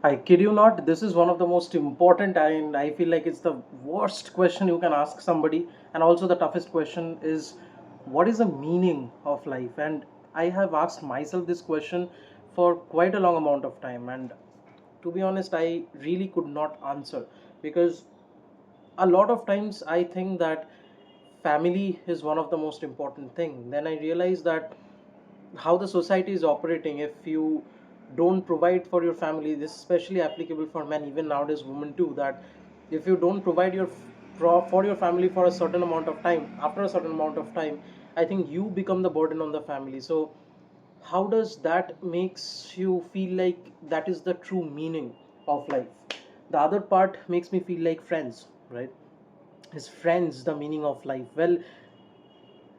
I kid you not, this is one of the most important, and I feel like it's the worst question you can ask somebody, and also the toughest question is what is the meaning of life? And I have asked myself this question for quite a long amount of time, and to be honest, I really could not answer because a lot of times I think that family is one of the most important thing. Then I realize that how the society is operating, if you don't provide for your family, this is especially applicable for men, even nowadays women too, that if you don't provide for your family for a certain amount of time, after a certain amount of time, I think you become the burden on the family. So how does that makes you feel like that is the true meaning of life? The other part makes me feel like friends, right? Is friends the meaning of life? Well,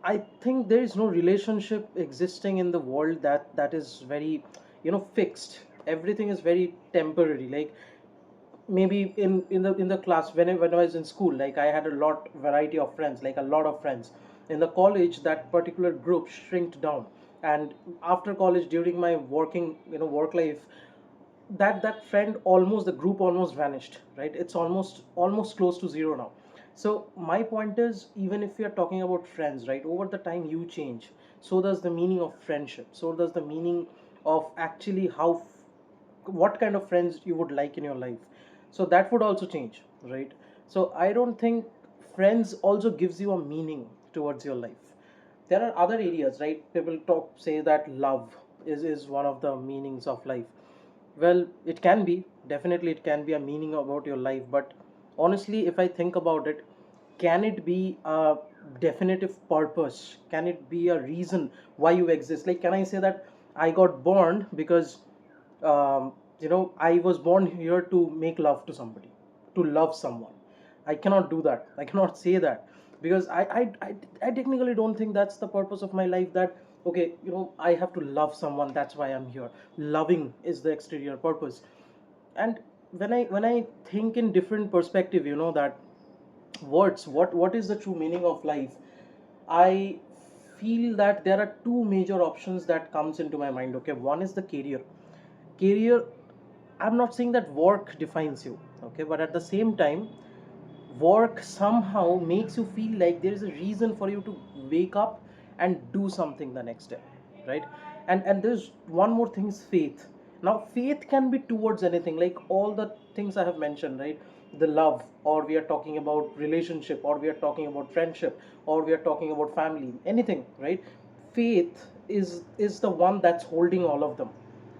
I think there is no relationship existing in the world that is very, fixed. Everything is very temporary. Like maybe in the class, when I was in school, like I had a lot variety of friends, like a lot of friends. In the college, that particular group shrinked down, and after college, during my working, work life, that friend almost, the group almost vanished, right? It's almost close to zero now. So my point is, even if we are talking about friends, right, over the time you change, so does the meaning of friendship, so does the meaning of actually what kind of friends you would like in your life. So that would also change, right? So I don't think friends also gives you a meaning towards your life. There are other areas, right? People say that love is one of the meanings of life. Well, it can be, definitely it can be a meaning about your life, but honestly, if I think about it, can it be a definitive purpose? Can it be a reason why you exist? Like, can I say that I got born because, I was born here to make love to somebody, to love someone? I cannot do that. I cannot say that because I technically don't think that's the purpose of my life. That okay, I have to love someone. That's why I'm here. Loving is the exterior purpose. And when I think in different perspective, that what is the true meaning of life? I feel that there are two major options that comes into my mind. Okay, one is the career. I'm not saying that work defines you, okay, but at the same time, work somehow makes you feel like there is a reason for you to wake up and do something the next day, right? And there's one more thing, is faith. Now faith can be towards anything, like all the things I have mentioned, right? The love, or we are talking about relationship, or we are talking about friendship, or we are talking about family, anything, right? Faith is the one that's holding all of them,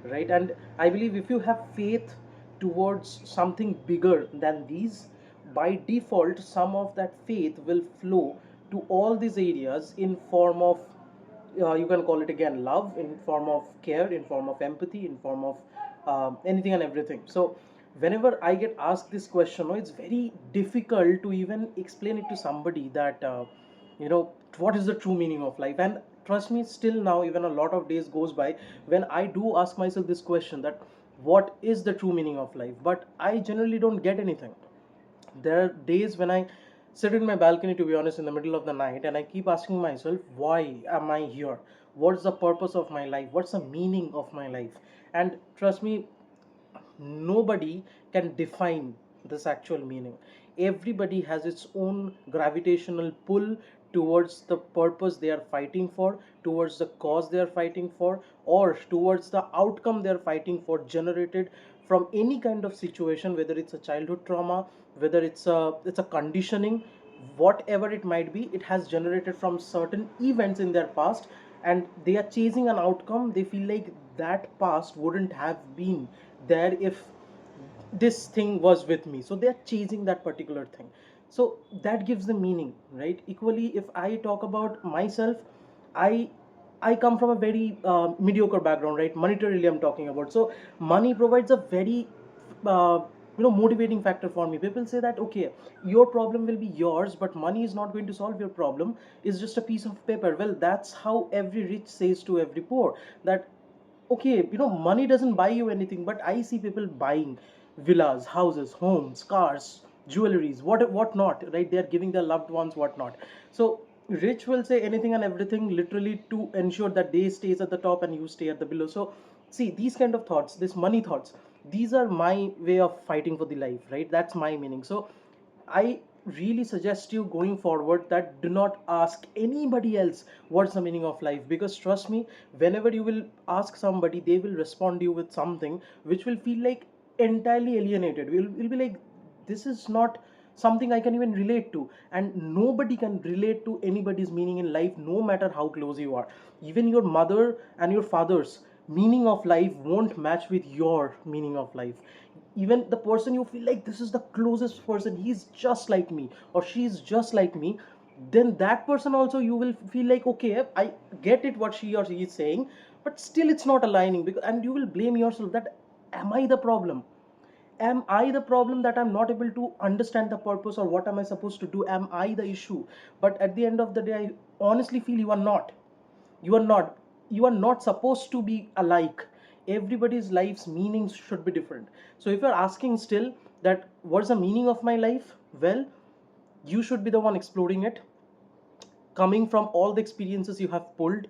right? And I believe if you have faith towards something bigger than these, by default some of that faith will flow to all these areas in form of, you can call it again love, in form of care, in form of empathy, in form of anything and everything. So whenever I get asked this question, it's very difficult to even explain it to somebody that what is the true meaning of life. And trust me, still now, even a lot of days goes by when I do ask myself this question, that what is the true meaning of life, but I generally don't get anything. There are days when I sit in my balcony, to be honest, in the middle of the night, and I keep asking myself, why am I here? What's the purpose of my life? What's the meaning of my life? And trust me, nobody can define this actual meaning. Everybody has its own gravitational pull towards the purpose they are fighting for, towards the cause they are fighting for, or towards the outcome they are fighting for, generated from any kind of situation, whether it's a childhood trauma, whether it's a conditioning, whatever it might be. It has generated from certain events in their past, and they are chasing an outcome. They feel like that past wouldn't have been there if this thing was with me, so they're chasing that particular thing. So that gives the meaning, right? Equally, if I talk about myself, i I come from a very mediocre background, right? Monetarily I'm talking about. So money provides a very uh, motivating factor for me. People say that okay, your problem will be yours, but money is not going to solve your problem. It's just a piece of paper. Well, that's how every rich says to every poor, that okay, money doesn't buy you anything, but I see people buying villas, houses, homes, cars, jewelries, what not, right? They are giving their loved ones what not. So rich will say anything and everything, literally, to ensure that they stays at the top and you stay at the below. So see, these kind of thoughts, this money thoughts, These are my way of fighting for the life, right? That's my meaning. So I really suggest you going forward that do not ask anybody else what's the meaning of life, because trust me, whenever you will ask somebody, they will respond to you with something which will feel like entirely alienated. Will be like, this is not something I can even relate to, and nobody can relate to anybody's meaning in life, no matter how close you are. Even your mother and your father's meaning of life won't match with your meaning of life. Even the person you feel like this is the closest person, he's just like me or she's just like me, then that person also you will feel like, okay, I get it what she or he is saying, but still it's not aligning, because and you will blame yourself that, am I the problem? Am I the problem that I'm not able to understand the purpose, or what am I supposed to do? Am I the issue? But at the end of the day, I honestly feel you are not. You are not you are not supposed to be alike. Everybody's life's meanings should be different. So if you're asking still that what's the meaning of my life, well, you should be the one exploring it, coming from all the experiences you have pulled.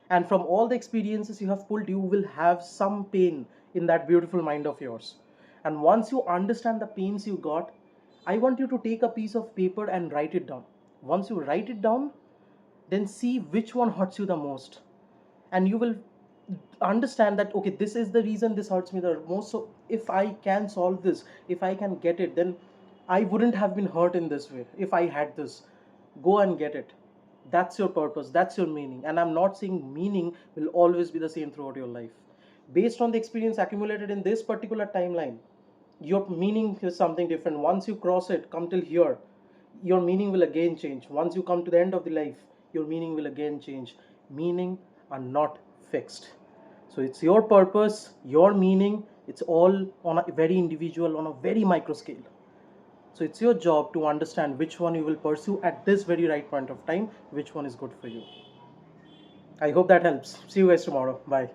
And from all the experiences you have pulled, you will have some pain in that beautiful mind of yours. And once you understand the pains you got, I want you to take a piece of paper and write it down. Once you write it down, then see which one hurts you the most, and you will understand that, okay, this is the reason this hurts me the most. So if I can solve this, if I can get it, then I wouldn't have been hurt in this way. If I had this, go and get it. That's your purpose, that's your meaning. And I'm not saying meaning will always be the same throughout your life. Based on the experience accumulated in this particular timeline, your meaning is something different. Once you cross it, come till here, your meaning will again change. Once you come to the end of the life, your meaning will again change. Meaning are not fixed. So it's your purpose, your meaning, it's all on a very individual, on a very micro scale. So it's your job to understand which one you will pursue at this very right point of time, which one is good for you. I hope that helps. See you guys tomorrow. Bye.